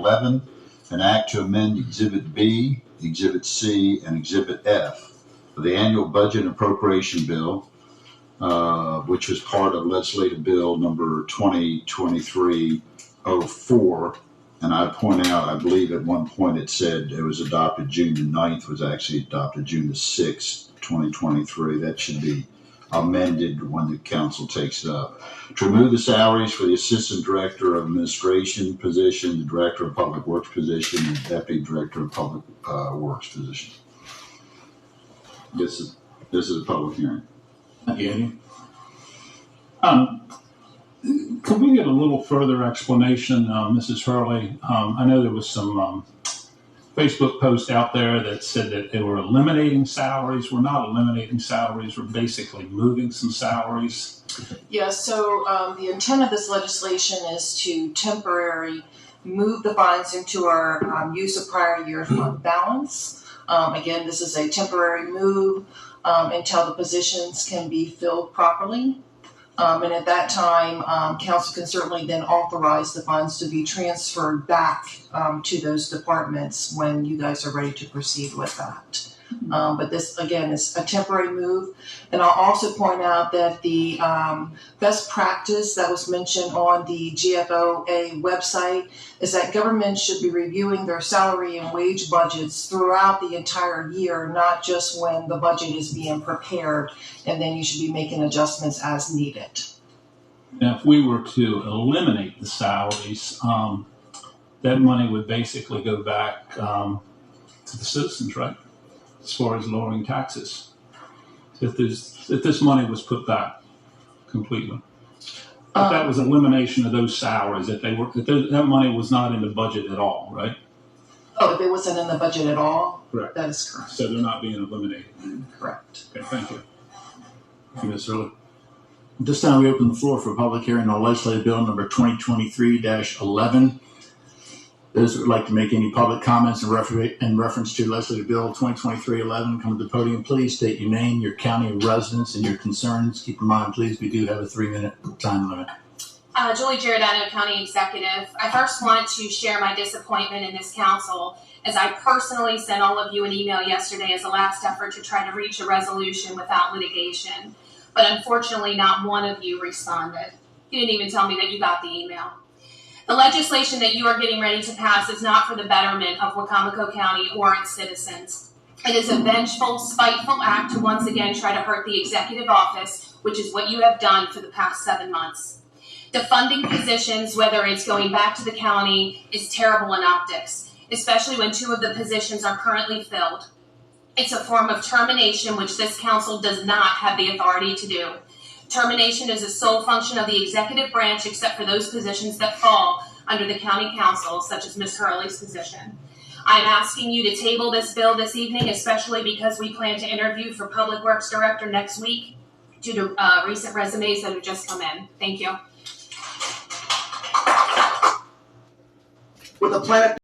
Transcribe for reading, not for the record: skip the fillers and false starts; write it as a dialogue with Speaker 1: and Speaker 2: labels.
Speaker 1: 11, an act to amend Exhibit B, Exhibit C, and Exhibit F of the annual budget and appropriation bill, which was part of legislative bill number 2023-04. And I point out, I believe at one point it said it was adopted June the 9th, was actually adopted June the 6th, 2023. That should be amended when the council takes it up. To remove the salaries for the Assistant Director of Administration position, the Director of Public Works position, and Deputy Director of Public Works position. This is a public hearing.
Speaker 2: Again. Could we get a little further explanation, Mrs. Hurley? I know there was some Facebook post out there that said that they were eliminating salaries. We're not eliminating salaries. We're basically moving some salaries.
Speaker 3: Yeah, so the intent of this legislation is to temporarily move the funds into our use of prior year fund balance. Again, this is a temporary move until the positions can be filled properly. And at that time, council can certainly then authorize the funds to be transferred back to those departments when you guys are ready to proceed with that. But this, again, is a temporary move. And I'll also point out that the best practice that was mentioned on the GFOA website is that government should be reviewing their salary and wage budgets throughout the entire year, not just when the budget is being prepared, and then you should be making adjustments as needed.
Speaker 2: Now, if we were to eliminate the salaries, that money would basically go back to the citizens, right? As far as lowering taxes, if this money was put back completely, if that was elimination of those salaries, that money was not in the budget at all, right?
Speaker 3: Oh, if it wasn't in the budget at all?
Speaker 2: Correct.
Speaker 3: That is correct.
Speaker 2: So they're not being eliminated.
Speaker 3: Correct.
Speaker 2: Okay, thank you. Thank you, Ms. Hurley.
Speaker 4: This time we open the floor for public hearing on legislative bill number 2023-11. Those who would like to make any public comments in reference to legislative bill 2023-11, come to the podium. Please state your name, your county of residence, and your concerns. Keep in mind, please, we do have a 3-minute time limit.
Speaker 5: Julie Giordano, County Executive. I first wanted to share my disappointment in this council, as I personally sent all of you an email yesterday as a last effort to try to reach a resolution without litigation. But unfortunately, not one of you responded. You didn't even tell me that you got the email. The legislation that you are getting ready to pass is not for the betterment of Wicomico County or its citizens. It is a vengeful, spiteful act to once again try to hurt the executive office, which is what you have done for the past 7 months. Defunding positions, whether it's going back to the county, is terrible in optics, especially when 2 of the positions are currently filled. It's a form of termination which this council does not have the authority to do. Termination is a sole function of the executive branch except for those positions that fall under the county council, such as Ms. Hurley's position. I'm asking you to table this bill this evening, especially because we plan to interview for Public Works Director next week due to recent resumes that have just come in. Thank you.
Speaker 6: With a planet